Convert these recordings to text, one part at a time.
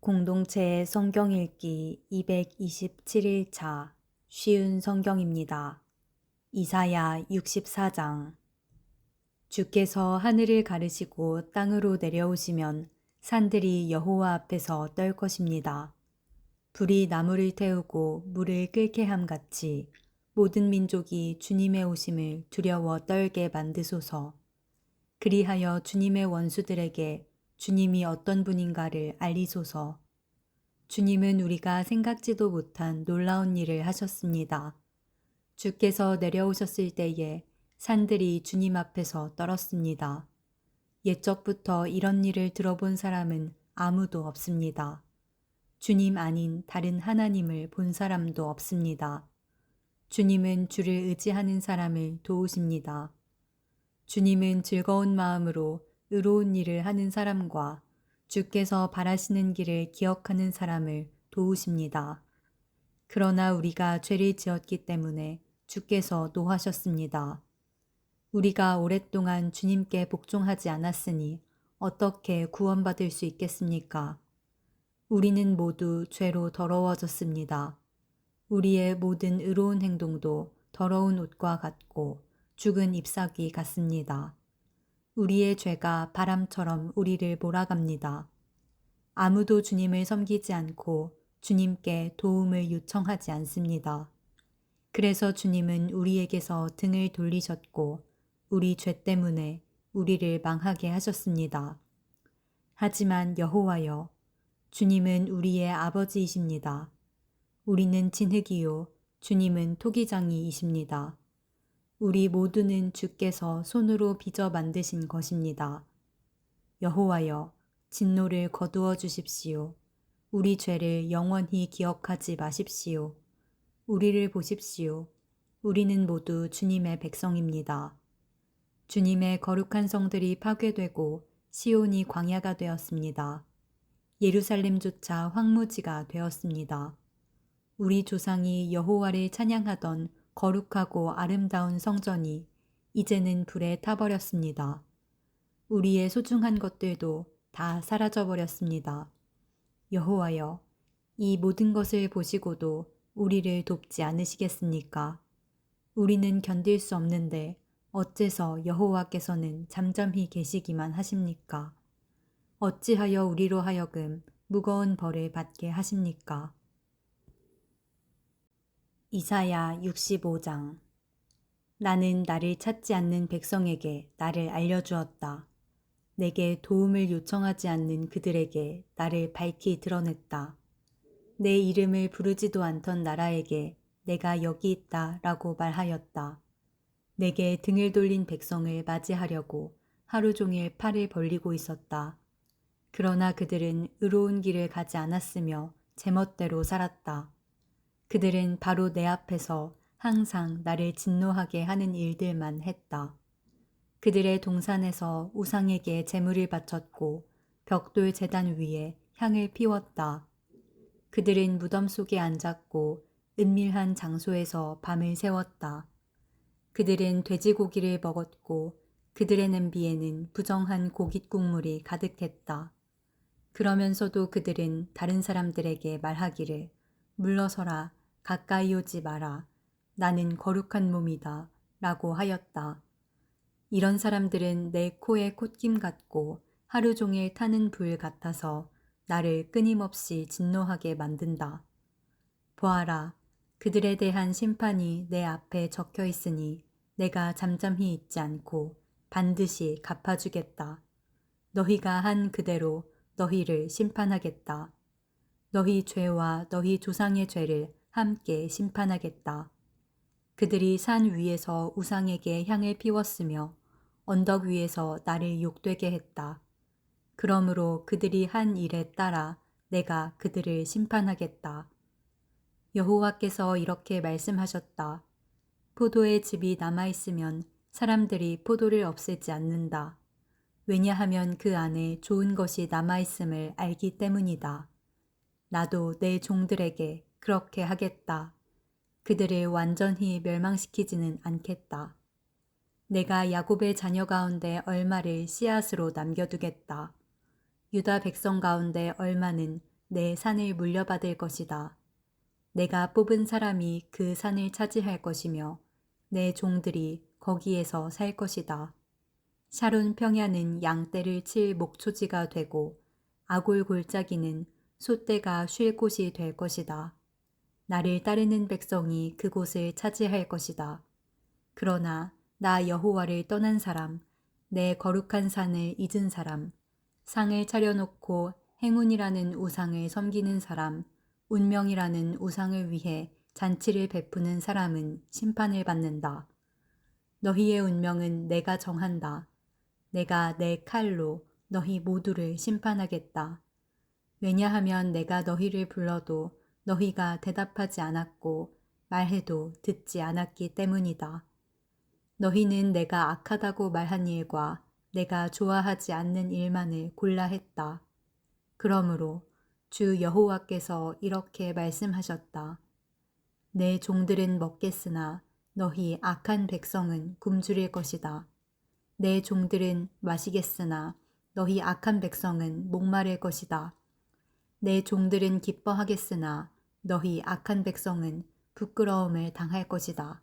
공동체의 성경 읽기 227일차 쉬운 성경입니다. 이사야 64장. 주께서 하늘을 가르시고 땅으로 내려오시면 산들이 여호와 앞에서 떨 것입니다. 불이 나무를 태우고 물을 끓게 함같이 모든 민족이 주님의 오심을 두려워 떨게 만드소서. 그리하여 주님의 원수들에게 주님이 어떤 분인가를 알리소서. 주님은 우리가 생각지도 못한 놀라운 일을 하셨습니다. 주께서 내려오셨을 때에 산들이 주님 앞에서 떨었습니다. 옛적부터 이런 일을 들어본 사람은 아무도 없습니다. 주님 아닌 다른 하나님을 본 사람도 없습니다. 주님은 주를 의지하는 사람을 도우십니다. 주님은 즐거운 마음으로 의로운 일을 하는 사람과 주께서 바라시는 길을 기억하는 사람을 도우십니다. 그러나 우리가 죄를 지었기 때문에 주께서 노하셨습니다. 우리가 오랫동안 주님께 복종하지 않았으니 어떻게 구원받을 수 있겠습니까? 우리는 모두 죄로 더러워졌습니다. 우리의 모든 의로운 행동도 더러운 옷과 같고 죽은 잎사귀 같습니다. 우리의 죄가 바람처럼 우리를 몰아갑니다. 아무도 주님을 섬기지 않고 주님께 도움을 요청하지 않습니다. 그래서 주님은 우리에게서 등을 돌리셨고 우리 죄 때문에 우리를 망하게 하셨습니다. 하지만 여호와여, 주님은 우리의 아버지이십니다. 우리는 진흙이요, 주님은 토기장이이십니다. 우리 모두는 주께서 손으로 빚어 만드신 것입니다. 여호와여, 진노를 거두어 주십시오. 우리 죄를 영원히 기억하지 마십시오. 우리를 보십시오. 우리는 모두 주님의 백성입니다. 주님의 거룩한 성들이 파괴되고 시온이 광야가 되었습니다. 예루살렘조차 황무지가 되었습니다. 우리 조상이 여호와를 찬양하던 거룩하고 아름다운 성전이 이제는 불에 타버렸습니다. 우리의 소중한 것들도 다 사라져버렸습니다. 여호와여, 이 모든 것을 보시고도 우리를 돕지 않으시겠습니까? 우리는 견딜 수 없는데 어째서 여호와께서는 잠잠히 계시기만 하십니까? 어찌하여 우리로 하여금 무거운 벌을 받게 하십니까? 이사야 65장. 나는 나를 찾지 않는 백성에게 나를 알려주었다. 내게 도움을 요청하지 않는 그들에게 나를 밝히 드러냈다. 내 이름을 부르지도 않던 나라에게 내가 여기 있다 라고 말하였다. 내게 등을 돌린 백성을 맞이하려고 하루 종일 팔을 벌리고 있었다. 그러나 그들은 의로운 길을 가지 않았으며 제멋대로 살았다. 그들은 바로 내 앞에서 항상 나를 진노하게 하는 일들만 했다. 그들의 동산에서 우상에게 제물을 바쳤고 벽돌 제단 위에 향을 피웠다. 그들은 무덤 속에 앉았고 은밀한 장소에서 밤을 새웠다. 그들은 돼지고기를 먹었고 그들의 냄비에는 부정한 고깃 국물이 가득했다. 그러면서도 그들은 다른 사람들에게 말하기를 물러서라, 가까이 오지 마라, 나는 거룩한 몸이다 라고 하였다. 이런 사람들은 내 코에 콧김 같고 하루 종일 타는 불 같아서 나를 끊임없이 진노하게 만든다. 보아라, 그들에 대한 심판이 내 앞에 적혀 있으니 내가 잠잠히 있지 않고 반드시 갚아주겠다. 너희가 한 그대로 너희를 심판하겠다. 너희 죄와 너희 조상의 죄를 함께 심판하겠다. 그들이 산 위에서 우상에게 향을 피웠으며 언덕 위에서 나를 욕되게 했다. 그러므로 그들이 한 일에 따라 내가 그들을 심판하겠다. 여호와께서 이렇게 말씀하셨다. 포도의 즙이 남아있으면 사람들이 포도를 없애지 않는다. 왜냐하면 그 안에 좋은 것이 남아있음을 알기 때문이다. 나도 내 종들에게 그렇게 하겠다. 그들을 완전히 멸망시키지는 않겠다. 내가 야곱의 자녀 가운데 얼마를 씨앗으로 남겨두겠다. 유다 백성 가운데 얼마는 내 산을 물려받을 것이다. 내가 뽑은 사람이 그 산을 차지할 것이며 내 종들이 거기에서 살 것이다. 샤론 평야는 양떼를 칠 목초지가 되고 아골 골짜기는 숫대가 쉴 곳이 될 것이다. 나를 따르는 백성이 그곳을 차지할 것이다. 그러나 나 여호와를 떠난 사람, 내 거룩한 산을 잊은 사람, 상을 차려놓고 행운이라는 우상을 섬기는 사람, 운명이라는 우상을 위해 잔치를 베푸는 사람은 심판을 받는다. 너희의 운명은 내가 정한다. 내가 내 칼로 너희 모두를 심판하겠다. 왜냐하면 내가 너희를 불러도 너희가 대답하지 않았고 말해도 듣지 않았기 때문이다. 너희는 내가 악하다고 말한 일과 내가 좋아하지 않는 일만을 골라 했다. 그러므로 주 여호와께서 이렇게 말씀하셨다. 내 종들은 먹겠으나 너희 악한 백성은 굶주릴 것이다. 내 종들은 마시겠으나 너희 악한 백성은 목마를 것이다. 내 종들은 기뻐하겠으나 너희 악한 백성은 부끄러움을 당할 것이다.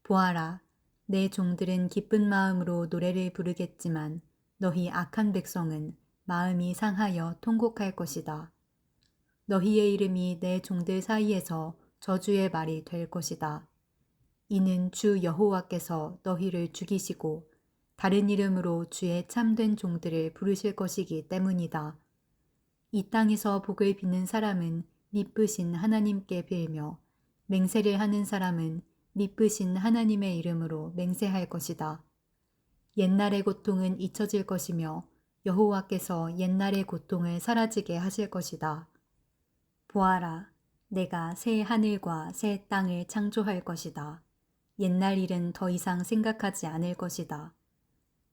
보아라, 내 종들은 기쁜 마음으로 노래를 부르겠지만 너희 악한 백성은 마음이 상하여 통곡할 것이다. 너희의 이름이 내 종들 사이에서 저주의 말이 될 것이다. 이는 주 여호와께서 너희를 죽이시고 다른 이름으로 주의 참된 종들을 부르실 것이기 때문이다. 이 땅에서 복을 빚는 사람은 미쁘신 하나님께 빌며 맹세를 하는 사람은 미쁘신 하나님의 이름으로 맹세할 것이다. 옛날의 고통은 잊혀질 것이며 여호와께서 옛날의 고통을 사라지게 하실 것이다. 보아라, 내가 새 하늘과 새 땅을 창조할 것이다. 옛날 일은 더 이상 생각하지 않을 것이다.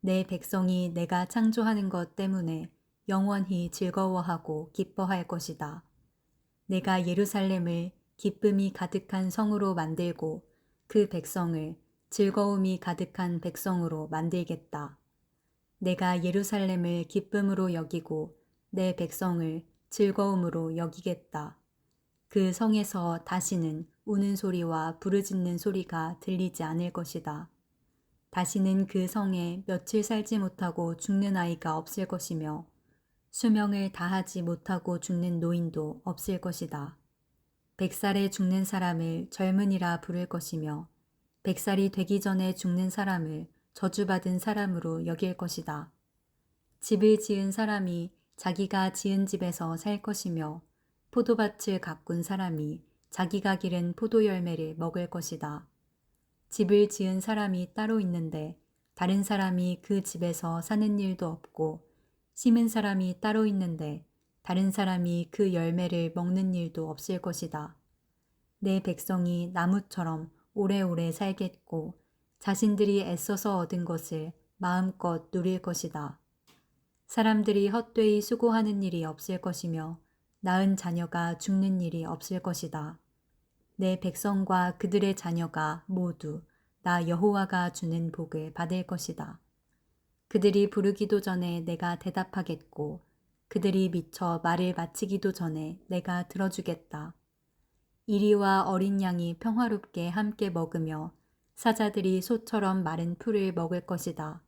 내 백성이 내가 창조하는 것 때문에 영원히 즐거워하고 기뻐할 것이다. 내가 예루살렘을 기쁨이 가득한 성으로 만들고 그 백성을 즐거움이 가득한 백성으로 만들겠다. 내가 예루살렘을 기쁨으로 여기고 내 백성을 즐거움으로 여기겠다. 그 성에서 다시는 우는 소리와 부르짖는 소리가 들리지 않을 것이다. 다시는 그 성에 며칠 살지 못하고 죽는 아이가 없을 것이며 수명을 다하지 못하고 죽는 노인도 없을 것이다. 100살에 죽는 사람을 젊은이라 부를 것이며 100살이 되기 전에 죽는 사람을 저주받은 사람으로 여길 것이다. 집을 지은 사람이 자기가 지은 집에서 살 것이며 포도밭을 가꾼 사람이 자기가 기른 포도 열매를 먹을 것이다. 집을 지은 사람이 따로 있는데 다른 사람이 그 집에서 사는 일도 없고 심은 사람이 따로 있는데 다른 사람이 그 열매를 먹는 일도 없을 것이다. 내 백성이 나무처럼 오래오래 살겠고 자신들이 애써서 얻은 것을 마음껏 누릴 것이다. 사람들이 헛되이 수고하는 일이 없을 것이며 낳은 자녀가 죽는 일이 없을 것이다. 내 백성과 그들의 자녀가 모두 나 여호와가 주는 복을 받을 것이다. 그들이 부르기도 전에 내가 대답하겠고 그들이 미쳐 말을 마치기도 전에 내가 들어주겠다. 이리와 어린 양이 평화롭게 함께 먹으며 사자들이 소처럼 마른 풀을 먹을 것이다.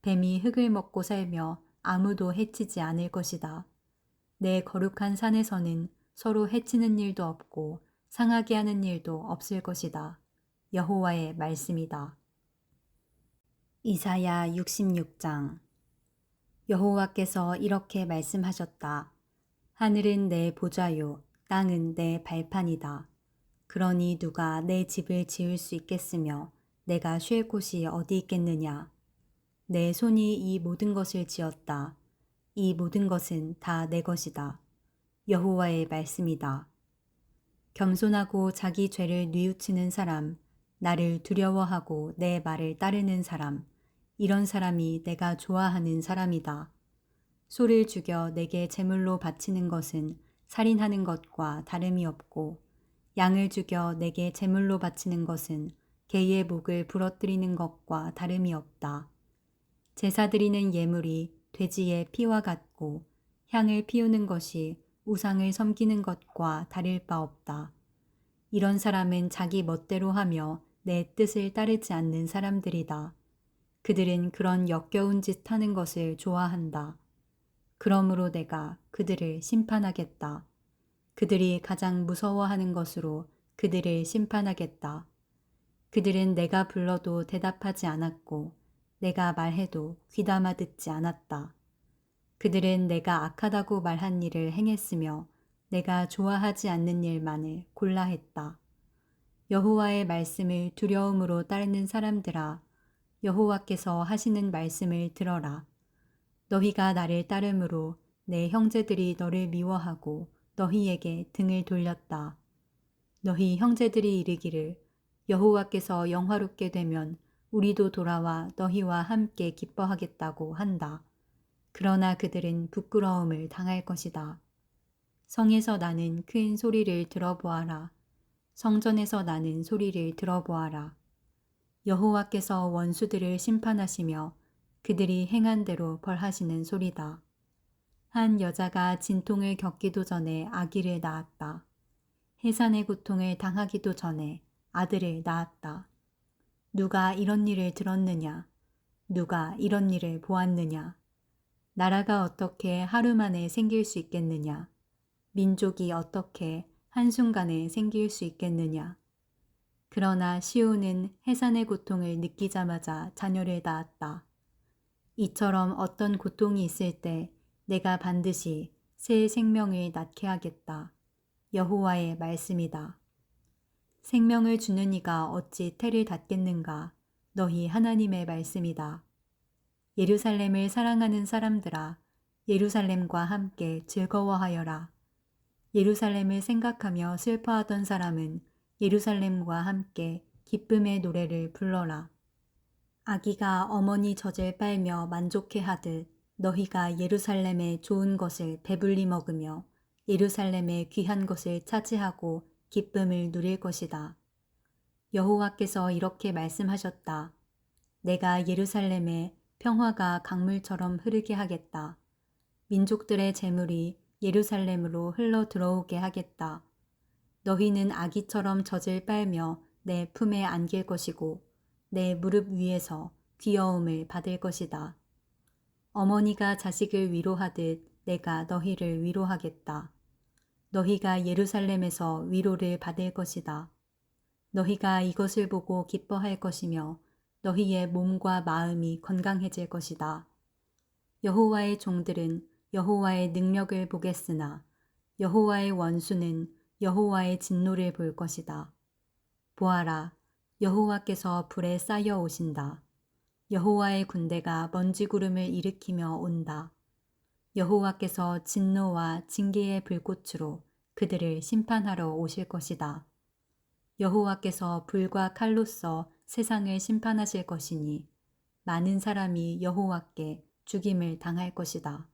뱀이 흙을 먹고 살며 아무도 해치지 않을 것이다. 내 거룩한 산에서는 서로 해치는 일도 없고 상하게 하는 일도 없을 것이다. 여호와의 말씀이다. 이사야 66장. 여호와께서 이렇게 말씀하셨다. 하늘은 내 보좌요, 땅은 내 발판이다. 그러니 누가 내 집을 지을 수 있겠으며 내가 쉴 곳이 어디 있겠느냐. 내 손이 이 모든 것을 지었다. 이 모든 것은 다 내 것이다. 여호와의 말씀이다. 겸손하고 자기 죄를 뉘우치는 사람, 나를 두려워하고 내 말을 따르는 사람, 이런 사람이 내가 좋아하는 사람이다. 소를 죽여 내게 제물로 바치는 것은 살인하는 것과 다름이 없고 양을 죽여 내게 제물로 바치는 것은 개의 목을 부러뜨리는 것과 다름이 없다. 제사 드리는 예물이 돼지의 피와 같고 향을 피우는 것이 우상을 섬기는 것과 다를 바 없다. 이런 사람은 자기 멋대로 하며 내 뜻을 따르지 않는 사람들이다. 그들은 그런 역겨운 짓 하는 것을 좋아한다. 그러므로 내가 그들을 심판하겠다. 그들이 가장 무서워하는 것으로 그들을 심판하겠다. 그들은 내가 불러도 대답하지 않았고 내가 말해도 귀담아 듣지 않았다. 그들은 내가 악하다고 말한 일을 행했으며 내가 좋아하지 않는 일만을 골라 했다. 여호와의 말씀을 두려움으로 따르는 사람들아, 여호와께서 하시는 말씀을 들어라. 너희가 나를 따름으로 내 형제들이 너를 미워하고 너희에게 등을 돌렸다. 너희 형제들이 이르기를 여호와께서 영화롭게 되면 우리도 돌아와 너희와 함께 기뻐하겠다고 한다. 그러나 그들은 부끄러움을 당할 것이다. 성에서 나는 큰 소리를 들어보아라. 성전에서 나는 소리를 들어보아라. 여호와께서 원수들을 심판하시며 그들이 행한 대로 벌하시는 소리다. 한 여자가 진통을 겪기도 전에 아기를 낳았다. 해산의 고통을 당하기도 전에 아들을 낳았다. 누가 이런 일을 들었느냐? 누가 이런 일을 보았느냐? 나라가 어떻게 하루 만에 생길 수 있겠느냐? 민족이 어떻게 한순간에 생길 수 있겠느냐? 그러나 시온은 해산의 고통을 느끼자마자 자녀를 낳았다. 이처럼 어떤 고통이 있을 때 내가 반드시 새 생명을 낳게 하겠다. 여호와의 말씀이다. 생명을 주는 이가 어찌 태를 닫겠는가? 너희 하나님의 말씀이다. 예루살렘을 사랑하는 사람들아, 예루살렘과 함께 즐거워하여라. 예루살렘을 생각하며 슬퍼하던 사람은 예루살렘과 함께 기쁨의 노래를 불러라. 아기가 어머니 젖을 빨며 만족해하듯 너희가 예루살렘의 좋은 것을 배불리 먹으며 예루살렘의 귀한 것을 차지하고 기쁨을 누릴 것이다. 여호와께서 이렇게 말씀하셨다. 내가 예루살렘에 평화가 강물처럼 흐르게 하겠다. 민족들의 재물이 예루살렘으로 흘러 들어오게 하겠다. 너희는 아기처럼 젖을 빨며 내 품에 안길 것이고 내 무릎 위에서 귀여움을 받을 것이다. 어머니가 자식을 위로하듯 내가 너희를 위로하겠다. 너희가 예루살렘에서 위로를 받을 것이다. 너희가 이것을 보고 기뻐할 것이며 너희의 몸과 마음이 건강해질 것이다. 여호와의 종들은 여호와의 능력을 보겠으나 여호와의 원수는 여호와의 진노를 볼 것이다. 보아라, 여호와께서 불에 쌓여 오신다. 여호와의 군대가 먼지구름을 일으키며 온다. 여호와께서 진노와 징계의 불꽃으로 그들을 심판하러 오실 것이다. 여호와께서 불과 칼로써 세상을 심판하실 것이니 많은 사람이 여호와께 죽임을 당할 것이다.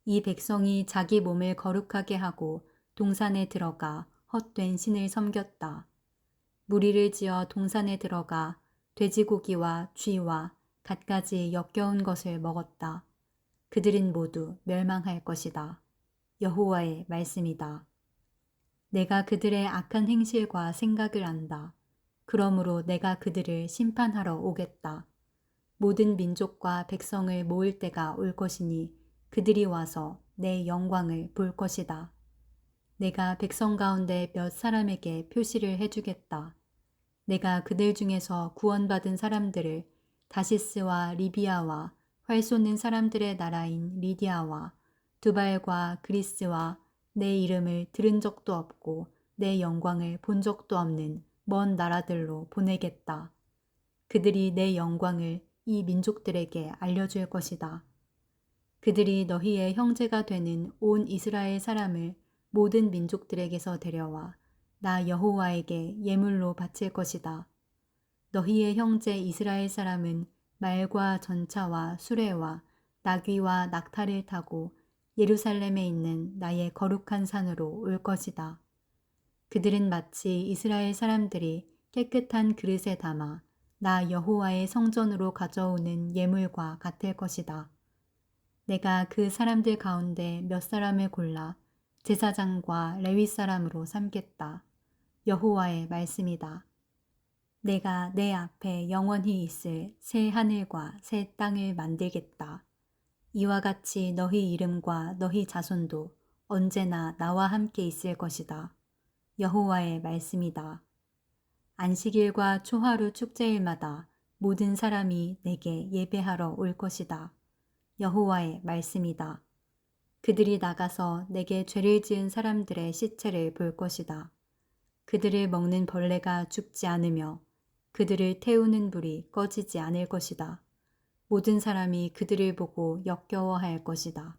이 백성이 자기 몸을 거룩하게 하고 동산에 들어가 헛된 신을 섬겼다. 무리를 지어 동산에 들어가 돼지고기와 쥐와 갖가지 역겨운 것을 먹었다. 그들은 모두 멸망할 것이다. 여호와의 말씀이다. 내가 그들의 악한 행실과 생각을 안다. 그러므로 내가 그들을 심판하러 오겠다. 모든 민족과 백성을 모을 때가 올 것이니 그들이 와서 내 영광을 볼 것이다. 내가 백성 가운데 몇 사람에게 표시를 해주겠다. 내가 그들 중에서 구원받은 사람들을 다시스와 리비아와 활 쏘는 사람들의 나라인 리디아와 두발과 그리스와 내 이름을 들은 적도 없고 내 영광을 본 적도 없는 먼 나라들로 보내겠다. 그들이 내 영광을 이 민족들에게 알려줄 것이다. 그들이 너희의 형제가 되는 온 이스라엘 사람을 모든 민족들에게서 데려와 나 여호와에게 예물로 바칠 것이다. 너희의 형제 이스라엘 사람은 말과 전차와 수레와 나귀와 낙타를 타고 예루살렘에 있는 나의 거룩한 산으로 올 것이다. 그들은 마치 이스라엘 사람들이 깨끗한 그릇에 담아 나 여호와의 성전으로 가져오는 예물과 같을 것이다. 내가 그 사람들 가운데 몇 사람을 골라 제사장과 레위 사람으로 삼겠다. 여호와의 말씀이다. 내가 내 앞에 영원히 있을 새 하늘과 새 땅을 만들겠다. 이와 같이 너희 이름과 너희 자손도 언제나 나와 함께 있을 것이다. 여호와의 말씀이다. 안식일과 초하루 축제일마다 모든 사람이 내게 예배하러 올 것이다. 여호와의 말씀이다. 그들이 나가서 내게 죄를 지은 사람들의 시체를 볼 것이다. 그들을 먹는 벌레가 죽지 않으며 그들을 태우는 불이 꺼지지 않을 것이다. 모든 사람이 그들을 보고 역겨워할 것이다.